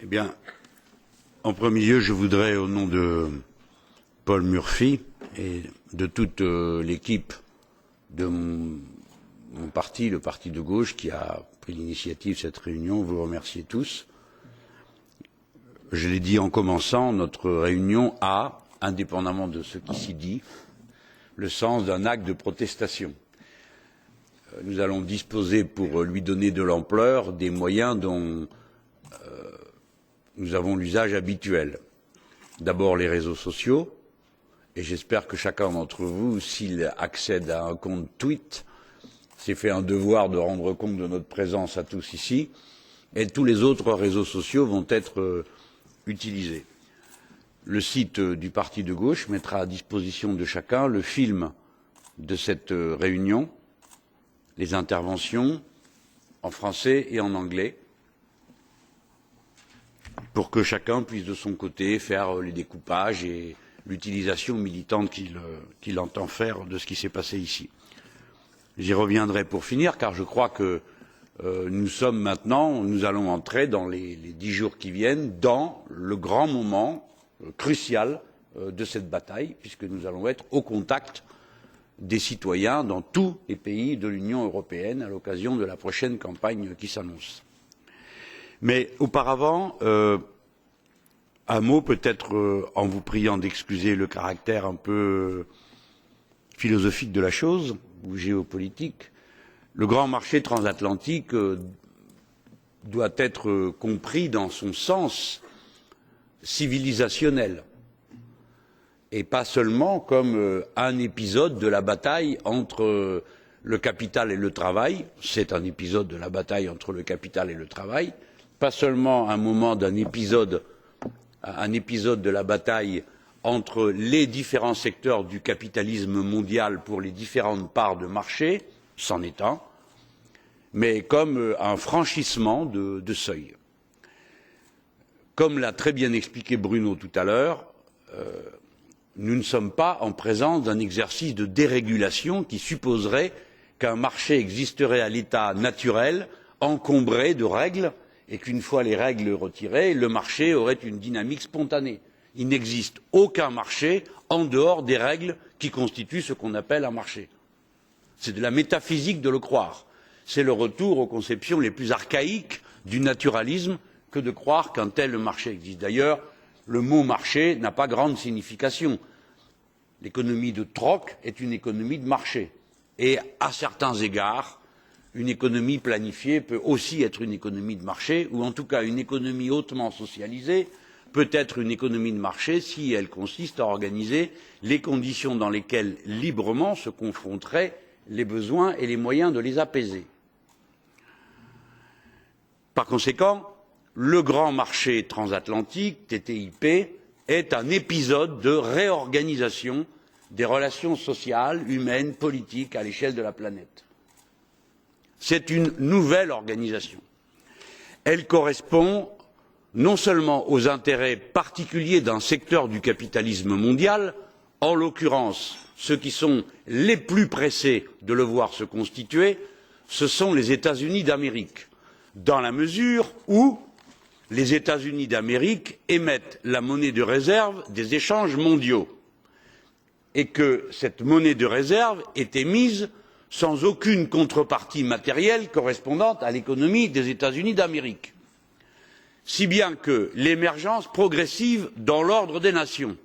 Eh bien, en premier lieu, je voudrais, au nom de Paul Murphy et de toute l'équipe de mon parti, le Parti de gauche, qui a pris l'initiative de cette réunion, vous remercier tous. Je l'ai dit en commençant, notre réunion a, indépendamment de ce qui s'y dit, le sens d'un acte de protestation. Nous allons disposer, pour lui donner de l'ampleur, des moyens dont nous avons l'usage habituel. D'abord les réseaux sociaux, et j'espère que chacun d'entre vous, s'il accède à un compte tweet, s'est fait un devoir de rendre compte de notre présence à tous ici, et tous les autres réseaux sociaux vont être utilisés. Le site du Parti de gauche mettra à disposition de chacun le film de cette réunion, les interventions en français et en anglais, pour que chacun puisse de son côté faire les découpages et l'utilisation militante qu'il entend faire de ce qui s'est passé ici. J'y reviendrai pour finir, car je crois que nous allons entrer dans les 10 jours qui viennent dans le grand moment crucial de cette bataille, puisque nous allons être au contact des citoyens dans tous les pays de l'Union européenne à l'occasion de la prochaine campagne qui s'annonce. Mais auparavant, un mot peut-être en vous priant d'excuser le caractère un peu philosophique de la chose, ou géopolitique. Le grand marché transatlantique doit être compris dans son sens civilisationnel, et pas seulement comme un épisode de la bataille entre le capital et le travail. C'est un épisode de la bataille entre le capital et le travail, pas seulement un moment d'un épisode de la bataille entre les différents secteurs du capitalisme mondial pour les différentes parts de marché, c'en est un, mais comme un franchissement de seuil. Comme l'a très bien expliqué Bruno tout à l'heure, nous ne sommes pas en présence d'un exercice de dérégulation qui supposerait qu'un marché existerait à l'état naturel, encombré de règles, et qu'une fois les règles retirées, le marché aurait une dynamique spontanée. Il n'existe aucun marché en dehors des règles qui constituent ce qu'on appelle un marché. C'est de la métaphysique de le croire. C'est le retour aux conceptions les plus archaïques du naturalisme que de croire qu'un tel marché existe. D'ailleurs, le mot marché n'a pas grande signification. L'économie de troc est une économie de marché. Et à certains égards, une économie planifiée peut aussi être une économie de marché, ou en tout cas une économie hautement socialisée peut être une économie de marché si elle consiste à organiser les conditions dans lesquelles librement se confronteraient les besoins et les moyens de les apaiser. Par conséquent, le grand marché transatlantique, TTIP, est un épisode de réorganisation des relations sociales, humaines, politiques à l'échelle de la planète. C'est une nouvelle organisation. Elle correspond non seulement aux intérêts particuliers d'un secteur du capitalisme mondial, en l'occurrence ceux qui sont les plus pressés de le voir se constituer, ce sont les États-Unis d'Amérique, dans la mesure où les États-Unis d'Amérique émettent la monnaie de réserve des échanges mondiaux, et que cette monnaie de réserve est émise sans aucune contrepartie matérielle correspondant à l'économie des États-Unis d'Amérique. Si bien que l'émergence progressive dans l'ordre des nations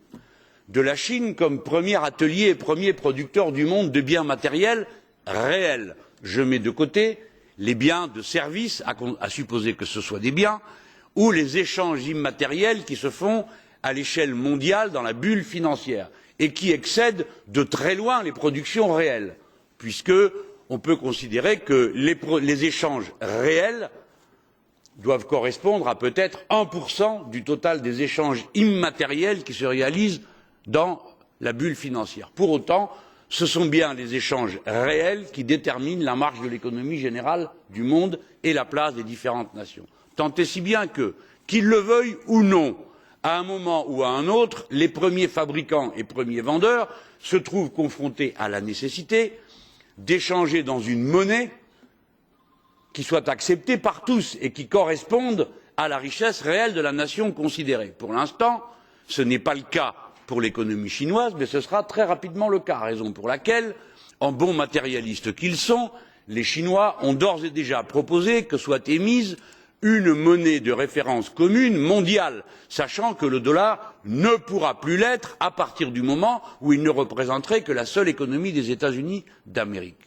de la Chine comme premier atelier et premier producteur du monde de biens matériels réels, je mets de côté les biens de service, à supposer que ce soient des biens, ou les échanges immatériels qui se font à l'échelle mondiale dans la bulle financière et qui excèdent de très loin les productions réelles, puisque on peut considérer que les échanges réels doivent correspondre à peut-être 1% du total des échanges immatériels qui se réalisent dans la bulle financière. Pour autant, ce sont bien les échanges réels qui déterminent la marche de l'économie générale du monde et la place des différentes nations. Tant et si bien que, qu'ils le veuillent ou non, à un moment ou à un autre, les premiers fabricants et premiers vendeurs se trouvent confrontés à la nécessité d'échanger dans une monnaie qui soit acceptée par tous et qui corresponde à la richesse réelle de la nation considérée. Pour l'instant, ce n'est pas le cas pour l'économie chinoise, mais ce sera très rapidement le cas, raison pour laquelle, en bons matérialistes qu'ils sont, les Chinois ont d'ores et déjà proposé que soit émise une monnaie de référence commune mondiale, sachant que le dollar ne pourra plus l'être à partir du moment où il ne représenterait que la seule économie des États-Unis d'Amérique.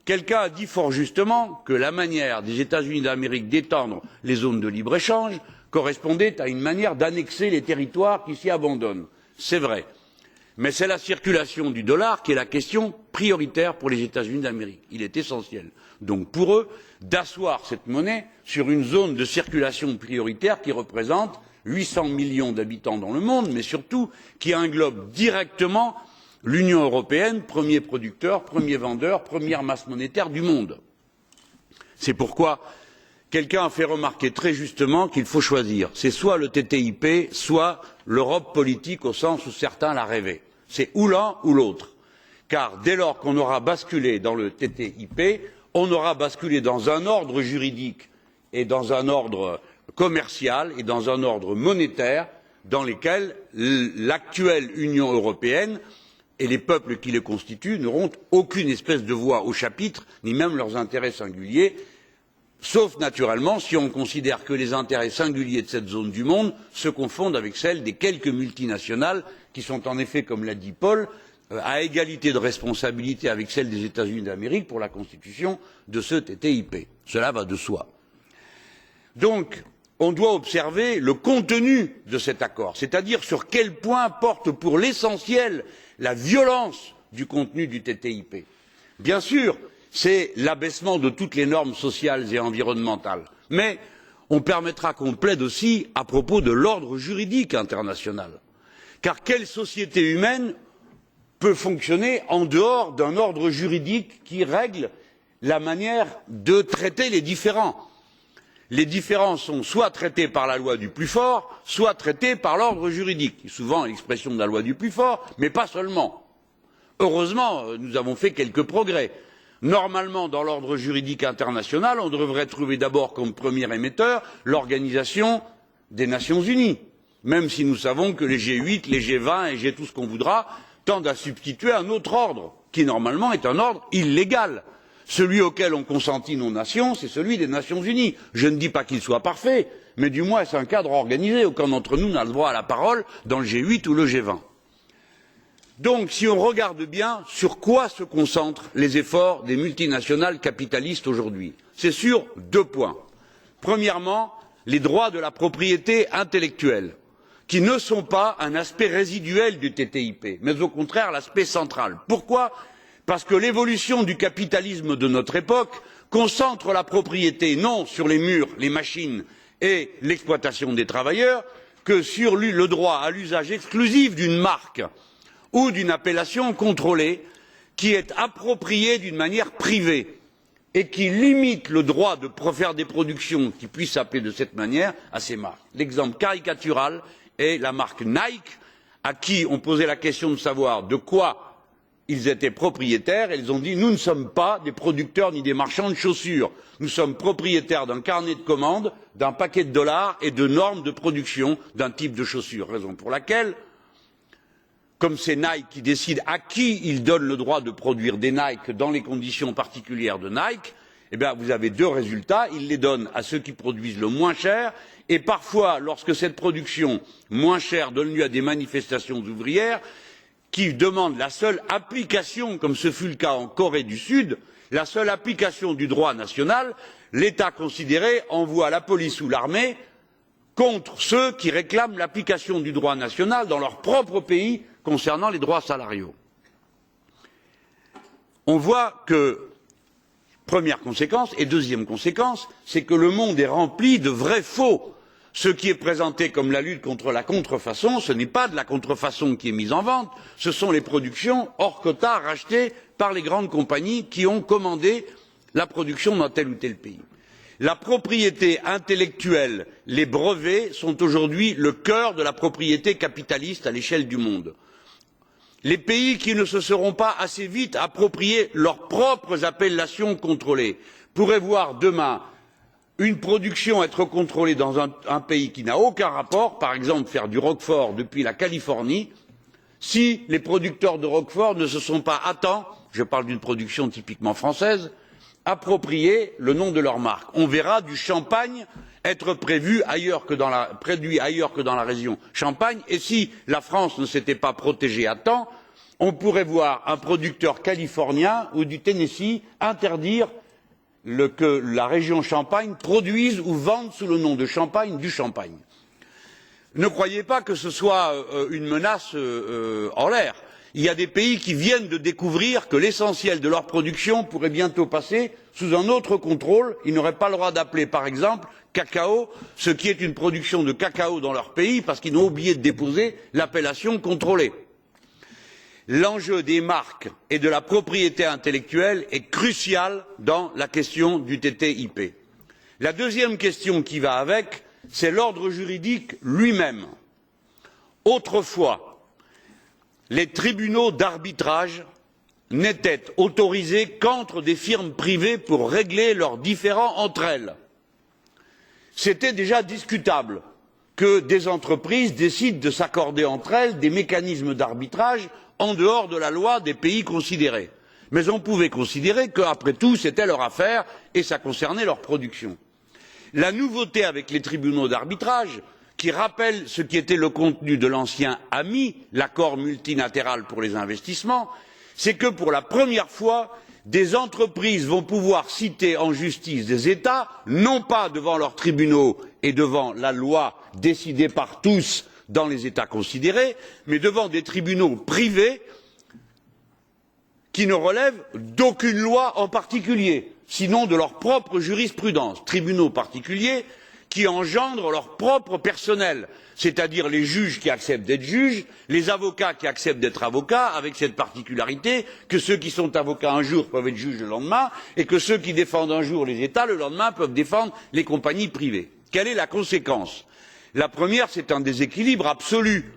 Quelqu'un a dit fort justement que la manière des États-Unis d'Amérique d'étendre les zones de libre-échange correspondait à une manière d'annexer les territoires qui s'y abandonnent. C'est vrai. Mais c'est la circulation du dollar qui est la question prioritaire pour les États-Unis d'Amérique. Il est essentiel, donc pour eux, d'asseoir cette monnaie sur une zone de circulation prioritaire qui représente 800 millions d'habitants dans le monde, mais surtout qui englobe directement l'Union européenne, premier producteur, premier vendeur, première masse monétaire du monde. C'est pourquoi quelqu'un a fait remarquer très justement qu'il faut choisir. C'est soit le TTIP, soit l'Europe politique au sens où certains la rêvaient. C'est ou l'un ou l'autre. Car dès lors qu'on aura basculé dans le TTIP, on aura basculé dans un ordre juridique et dans un ordre commercial et dans un ordre monétaire dans lesquels l'actuelle Union européenne et les peuples qui le constituent n'auront aucune espèce de voix au chapitre, ni même leurs intérêts singuliers, sauf naturellement si on considère que les intérêts singuliers de cette zone du monde se confondent avec celles des quelques multinationales qui sont en effet, comme l'a dit Paul, à égalité de responsabilité avec celles des États-Unis d'Amérique pour la constitution de ce TTIP. Cela va de soi. Donc, on doit observer le contenu de cet accord, c'est-à-dire sur quel point porte pour l'essentiel la violence du contenu du TTIP. Bien sûr, c'est l'abaissement de toutes les normes sociales et environnementales, mais on permettra qu'on plaide aussi à propos de l'ordre juridique international. Car quelle société humaine peut fonctionner en dehors d'un ordre juridique qui règle la manière de traiter les différends? Les différends sont soit traités par la loi du plus fort, soit traités par l'ordre juridique, qui est souvent l'expression de la loi du plus fort, mais pas seulement. Heureusement, nous avons fait quelques progrès. Normalement, dans l'ordre juridique international, on devrait trouver d'abord comme premier émetteur l'Organisation des Nations Unies, même si nous savons que les G8, les G20 et G tout ce qu'on voudra tendent à substituer un autre ordre, qui normalement est un ordre illégal. Celui auquel ont consenti nos nations, c'est celui des Nations Unies. Je ne dis pas qu'il soit parfait, mais du moins c'est un cadre organisé. Aucun d'entre nous n'a le droit à la parole dans le G8 ou le G20. Donc, si on regarde bien sur quoi se concentrent les efforts des multinationales capitalistes aujourd'hui, c'est sur deux points. Premièrement, les droits de la propriété intellectuelle, qui ne sont pas un aspect résiduel du TTIP, mais au contraire l'aspect central. Pourquoi? Parce que l'évolution du capitalisme de notre époque concentre la propriété non sur les murs, les machines et l'exploitation des travailleurs, que sur le droit à l'usage exclusif d'une marque ou d'une appellation contrôlée qui est appropriée d'une manière privée et qui limite le droit de faire des productions qui puissent s'appeler de cette manière à ces marques. L'exemple caricatural est la marque Nike, à qui on posait la question de savoir de quoi ils étaient propriétaires, et ils ont dit nous ne sommes pas des producteurs ni des marchands de chaussures, nous sommes propriétaires d'un carnet de commandes, d'un paquet de dollars et de normes de production d'un type de chaussures. Raison pour laquelle, comme c'est Nike qui décide à qui il donne le droit de produire des Nike dans les conditions particulières de Nike, eh bien vous avez deux résultats, il les donne à ceux qui produisent le moins cher, et parfois, lorsque cette production moins chère donne lieu à des manifestations ouvrières, qui demandent la seule application, comme ce fut le cas en Corée du Sud, la seule application du droit national, l'État considéré envoie la police ou l'armée contre ceux qui réclament l'application du droit national dans leur propre pays concernant les droits salariaux. On voit que, première conséquence, et deuxième conséquence, c'est que le monde est rempli de vrais faux. Ce qui est présenté comme la lutte contre la contrefaçon, ce n'est pas de la contrefaçon qui est mise en vente, ce sont les productions hors quota rachetées par les grandes compagnies qui ont commandé la production dans tel ou tel pays. La propriété intellectuelle, les brevets sont aujourd'hui le cœur de la propriété capitaliste à l'échelle du monde. Les pays qui ne se seront pas assez vite approprié leurs propres appellations contrôlées pourraient voir demain une production être contrôlée dans un pays qui n'a aucun rapport, par exemple faire du Roquefort depuis la Californie, si les producteurs de Roquefort ne se sont pas à temps, je parle d'une production typiquement française, approprié le nom de leur marque. On verra du champagne être produit ailleurs que dans la région Champagne, et si la France ne s'était pas protégée à temps, on pourrait voir un producteur californien ou du Tennessee interdire que la région Champagne produise ou vende sous le nom de Champagne du champagne. Ne croyez pas que ce soit une menace en l'air. Il y a des pays qui viennent de découvrir que l'essentiel de leur production pourrait bientôt passer sous un autre contrôle. Ils n'auraient pas le droit d'appeler, par exemple, cacao, ce qui est une production de cacao dans leur pays, parce qu'ils ont oublié de déposer l'appellation contrôlée. L'enjeu des marques et de la propriété intellectuelle est crucial dans la question du TTIP. La deuxième question qui va avec, c'est l'ordre juridique lui-même. Autrefois, les tribunaux d'arbitrage n'étaient autorisés qu'entre des firmes privées pour régler leurs différends entre elles. C'était déjà discutable que des entreprises décident de s'accorder entre elles des mécanismes d'arbitrage en dehors de la loi des pays considérés. Mais on pouvait considérer qu'après tout, c'était leur affaire et ça concernait leur production. La nouveauté avec les tribunaux d'arbitrage, qui rappelle ce qui était le contenu de l'ancien AMI, l'accord multilatéral pour les investissements, c'est que pour la première fois, des entreprises vont pouvoir citer en justice des États, non pas devant leurs tribunaux et devant la loi décidée par tous dans les États considérés, mais devant des tribunaux privés qui ne relèvent d'aucune loi en particulier, sinon de leur propre jurisprudence. Tribunaux particuliers qui engendrent leur propre personnel, c'est-à-dire les juges qui acceptent d'être juges, les avocats qui acceptent d'être avocats, avec cette particularité que ceux qui sont avocats un jour peuvent être juges le lendemain, et que ceux qui défendent un jour les États, le lendemain peuvent défendre les compagnies privées. Quelle est la conséquence? La première, c'est un déséquilibre absolu,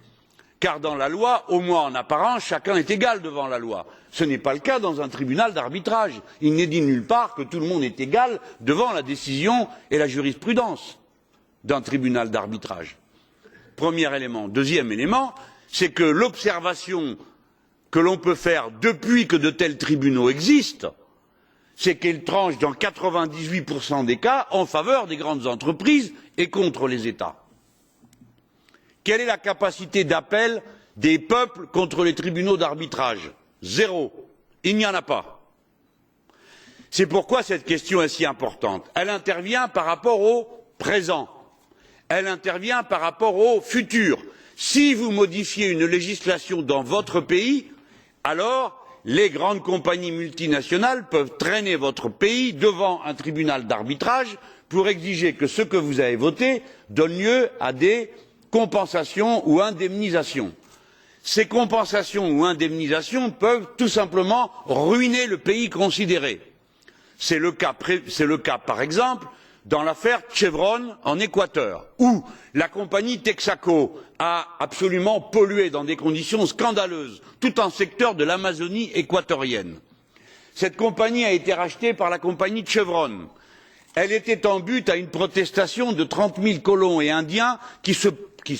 car dans la loi, au moins en apparence, chacun est égal devant la loi. Ce n'est pas le cas dans un tribunal d'arbitrage. Il n'est dit nulle part que tout le monde est égal devant la décision et la jurisprudence d'un tribunal d'arbitrage. Premier élément. Deuxième élément, c'est que l'observation que l'on peut faire depuis que de tels tribunaux existent, c'est qu'ils tranchent dans 98% des cas en faveur des grandes entreprises et contre les États. Quelle est la capacité d'appel des peuples contre les tribunaux d'arbitrage? Zéro. Il n'y en a pas. C'est pourquoi cette question est si importante. Elle intervient par rapport au présent. Elle intervient par rapport au futur. Si vous modifiez une législation dans votre pays, alors les grandes compagnies multinationales peuvent traîner votre pays devant un tribunal d'arbitrage pour exiger que ce que vous avez voté donne lieu à des compensations ou indemnisations. Ces compensations ou indemnisations peuvent tout simplement ruiner le pays considéré. C'est le cas, par exemple, dans l'affaire Chevron en Équateur, où la compagnie Texaco a absolument pollué dans des conditions scandaleuses tout un secteur de l'Amazonie équatorienne. Cette compagnie a été rachetée par la compagnie Chevron. Elle était en but à une protestation de 30 000 colons et indiens qui se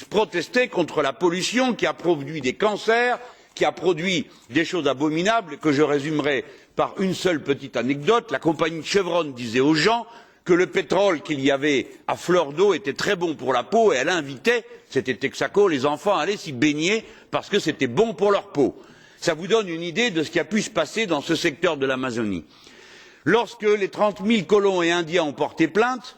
protestaient contre la pollution qui a produit des cancers, qui a produit des choses abominables que je résumerai par une seule petite anecdote. La compagnie Chevron disait aux gens que le pétrole qu'il y avait à fleur d'eau était très bon pour la peau et elle invitait, c'était Texaco, les enfants à aller s'y baigner parce que c'était bon pour leur peau. Ça vous donne une idée de ce qui a pu se passer dans ce secteur de l'Amazonie. Lorsque les 30 000 colons et indiens ont porté plainte,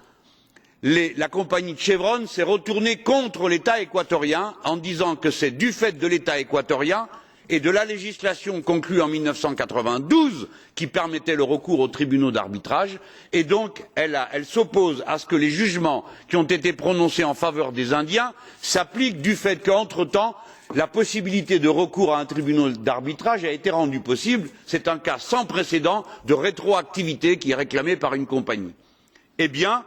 la compagnie Chevron s'est retournée contre l'État équatorien en disant que c'est du fait de l'État équatorien et de la législation conclue en 1992 qui permettait le recours aux tribunaux d'arbitrage, et donc elle s'oppose à ce que les jugements qui ont été prononcés en faveur des Indiens s'appliquent du fait qu'entre temps, la possibilité de recours à un tribunal d'arbitrage a été rendue possible. C'est un cas sans précédent de rétroactivité qui est réclamé par une compagnie. Eh bien,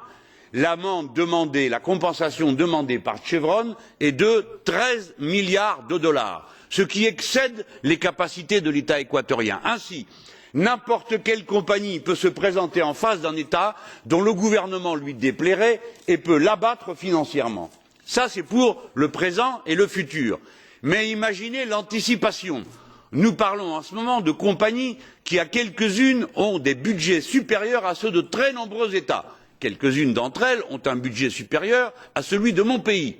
l'amende demandée, la compensation demandée par Chevron est de 13 milliards de dollars, ce qui excède les capacités de l'État équatorien. Ainsi, N'importe quelle compagnie peut se présenter en face d'un État dont le gouvernement lui déplairait et peut l'abattre financièrement. Ça, c'est pour le présent et le futur. Mais imaginez l'anticipation. Nous parlons en ce moment de compagnies qui, à quelques-unes, ont des budgets supérieurs à ceux de très nombreux États. Quelques-unes d'entre elles ont un budget supérieur à celui de mon pays.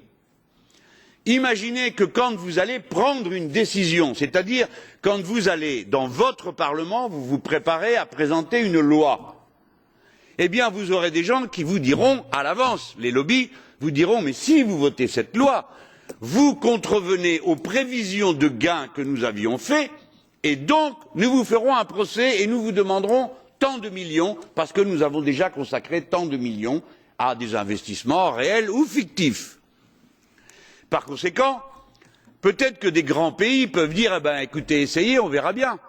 Imaginez que quand vous allez prendre une décision, c'est-à-dire quand vous allez, dans votre Parlement, vous vous préparez à présenter une loi, eh bien vous aurez des gens qui vous diront à l'avance, les lobbies vous diront mais si vous votez cette loi, vous contrevenez aux prévisions de gains que nous avions faites et donc nous vous ferons un procès et nous vous demanderons tant de millions parce que nous avons déjà consacré tant de millions à des investissements réels ou fictifs. Par conséquent, peut-être que des grands pays peuvent dire eh ben, écoutez, essayez, on verra bien.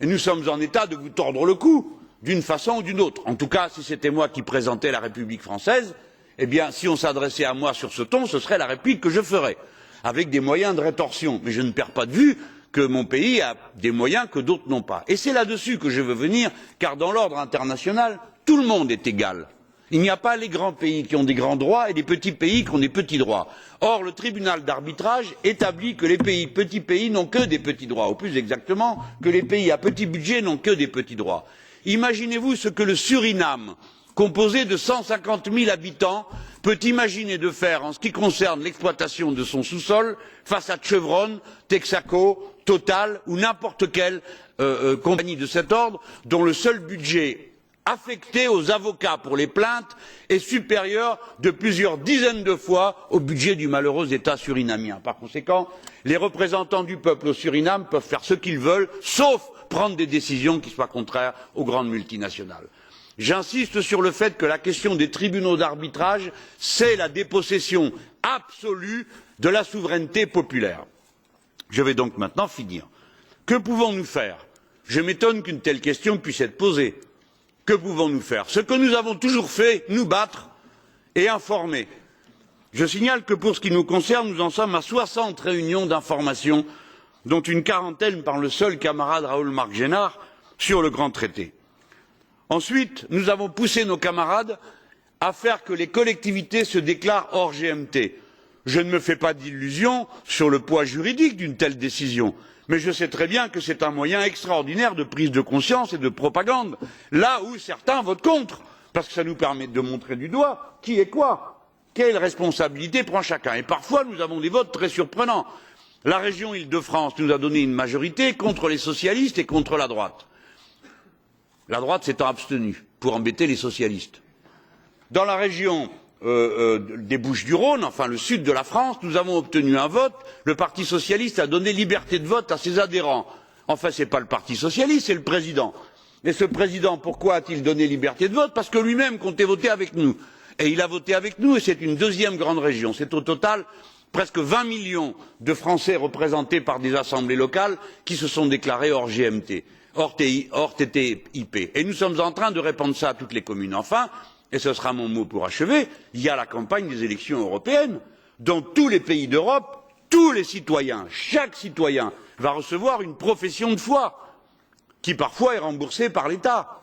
Et nous sommes en état de vous tordre le cou, d'une façon ou d'une autre. En tout cas, si c'était moi qui présentais la République française, eh bien, si on s'adressait à moi sur ce ton, ce serait la réplique que je ferais, avec des moyens de rétorsion. Mais je ne perds pas de vue que mon pays a des moyens que d'autres n'ont pas. Et c'est là-dessus que je veux venir, car dans l'ordre international, tout le monde est égal. Il n'y a pas les grands pays qui ont des grands droits et les petits pays qui ont des petits droits. Or, le tribunal d'arbitrage établit que les petits pays n'ont que des petits droits, ou plus exactement, que les pays à petit budget n'ont que des petits droits. Imaginez-vous ce que le Suriname, composé de 150 000 habitants, peut imaginer de faire en ce qui concerne l'exploitation de son sous-sol face à Chevron, Texaco, Total ou n'importe quelle compagnie de cet ordre dont le seul budget affecté aux avocats pour les plaintes est supérieur de plusieurs dizaines de fois au budget du malheureux État surinamien. Par conséquent, les représentants du peuple au Suriname peuvent faire ce qu'ils veulent, sauf prendre des décisions qui soient contraires aux grandes multinationales. J'insiste sur le fait que la question des tribunaux d'arbitrage, c'est la dépossession absolue de la souveraineté populaire. Je vais donc maintenant finir. Que pouvons-nous faire? Je m'étonne qu'une telle question puisse être posée. Que pouvons-nous faire? Ce que nous avons toujours fait, nous battre et informer. Je signale que pour ce qui nous concerne, nous en sommes à 60 réunions d'information, dont une quarantaine par le seul camarade Raoul-Marc Génard sur le grand traité. Ensuite, nous avons poussé nos camarades à faire que les collectivités se déclarent hors GMT. Je ne me fais pas d'illusions sur le poids juridique d'une telle décision. Mais je sais très bien que c'est un moyen extraordinaire de prise de conscience et de propagande, là où certains votent contre, parce que ça nous permet de montrer du doigt qui est quoi, quelle responsabilité prend chacun. Et parfois, nous avons des votes très surprenants. La région Île-de-France nous a donné une majorité contre les socialistes et contre la droite. La droite s'étant abstenue pour embêter les socialistes. Dans la région des Bouches-du-Rhône, enfin le sud de la France, nous avons obtenu un vote. Le Parti socialiste a donné liberté de vote à ses adhérents. Enfin, ce n'est pas le Parti socialiste, c'est le président. Et ce président, pourquoi a-t-il donné liberté de vote? Parce que lui-même comptait voter avec nous. Et il a voté avec nous, et c'est une deuxième grande région. C'est au total presque 20 millions de Français représentés par des assemblées locales qui se sont déclarés hors GMT, hors TTIP. Et nous sommes en train de répandre ça à toutes les communes. Enfin, et ce sera mon mot pour achever, il y a la campagne des élections européennes. Dans tous les pays d'Europe, tous les citoyens, chaque citoyen va recevoir une profession de foi, qui parfois est remboursée par l'État,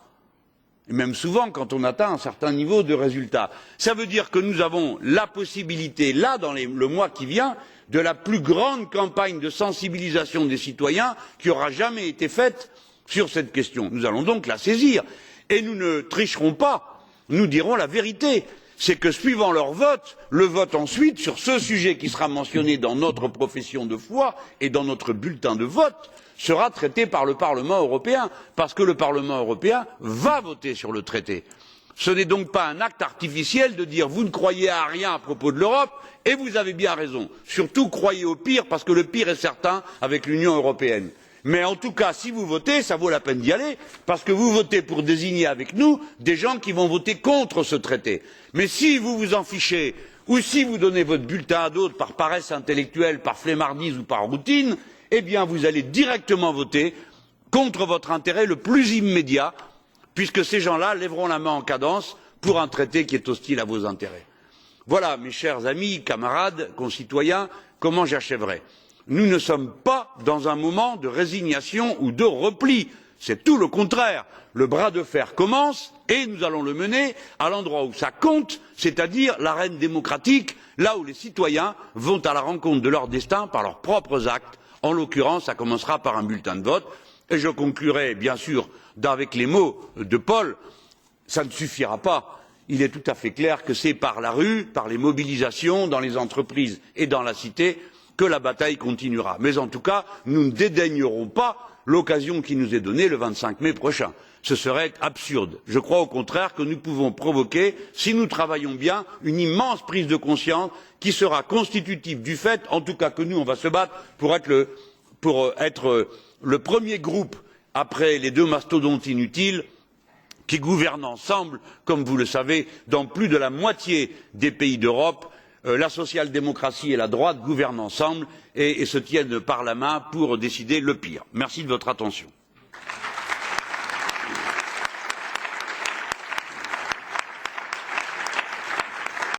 et même souvent quand on atteint un certain niveau de résultat. Ça veut dire que nous avons la possibilité, là, dans le mois qui vient, de la plus grande campagne de sensibilisation des citoyens qui aura jamais été faite sur cette question. Nous allons donc la saisir, et nous ne tricherons pas. Nous dirons la vérité, c'est que suivant leur vote, le vote ensuite sur ce sujet qui sera mentionné dans notre profession de foi et dans notre bulletin de vote sera traité par le Parlement européen, parce que le Parlement européen va voter sur le traité. Ce n'est donc pas un acte artificiel de dire vous ne croyez à rien à propos de l'Europe et vous avez bien raison. Surtout croyez au pire, parce que le pire est certain avec l'Union européenne. Mais en tout cas, si vous votez, ça vaut la peine d'y aller, parce que vous votez pour désigner avec nous des gens qui vont voter contre ce traité. Mais si vous vous en fichez, ou si vous donnez votre bulletin à d'autres par paresse intellectuelle, par flemmardise ou par routine, eh bien vous allez directement voter contre votre intérêt le plus immédiat, puisque ces gens-là lèveront la main en cadence pour un traité qui est hostile à vos intérêts. Voilà, mes chers amis, camarades, concitoyens, comment j'achèverai. Nous ne sommes pas dans un moment de résignation ou de repli. c'est tout le contraire. Le bras de fer commence et nous allons le mener à l'endroit où ça compte, c'est-à-dire l'arène démocratique, là où les citoyens vont à la rencontre de leur destin par leurs propres actes. En l'occurrence, ça commencera par un bulletin de vote. Et je conclurai bien sûr avec les mots de Paul. Ça ne suffira pas. Il est tout à fait clair que c'est par la rue, par les mobilisations dans les entreprises et dans la cité que la bataille continuera. Mais en tout cas, nous ne dédaignerons pas l'occasion qui nous est donnée le 25 mai prochain. Ce serait absurde. Je crois au contraire que nous pouvons provoquer, si nous travaillons bien, une immense prise de conscience qui sera constitutive du fait, en tout cas que nous, on va se battre pour être le premier groupe, après les deux mastodontes inutiles, qui gouvernent ensemble, comme vous le savez, dans plus de la moitié des pays d'Europe. La social-démocratie et la droite gouvernent ensemble et se tiennent par la main pour décider le pire. Merci de votre attention.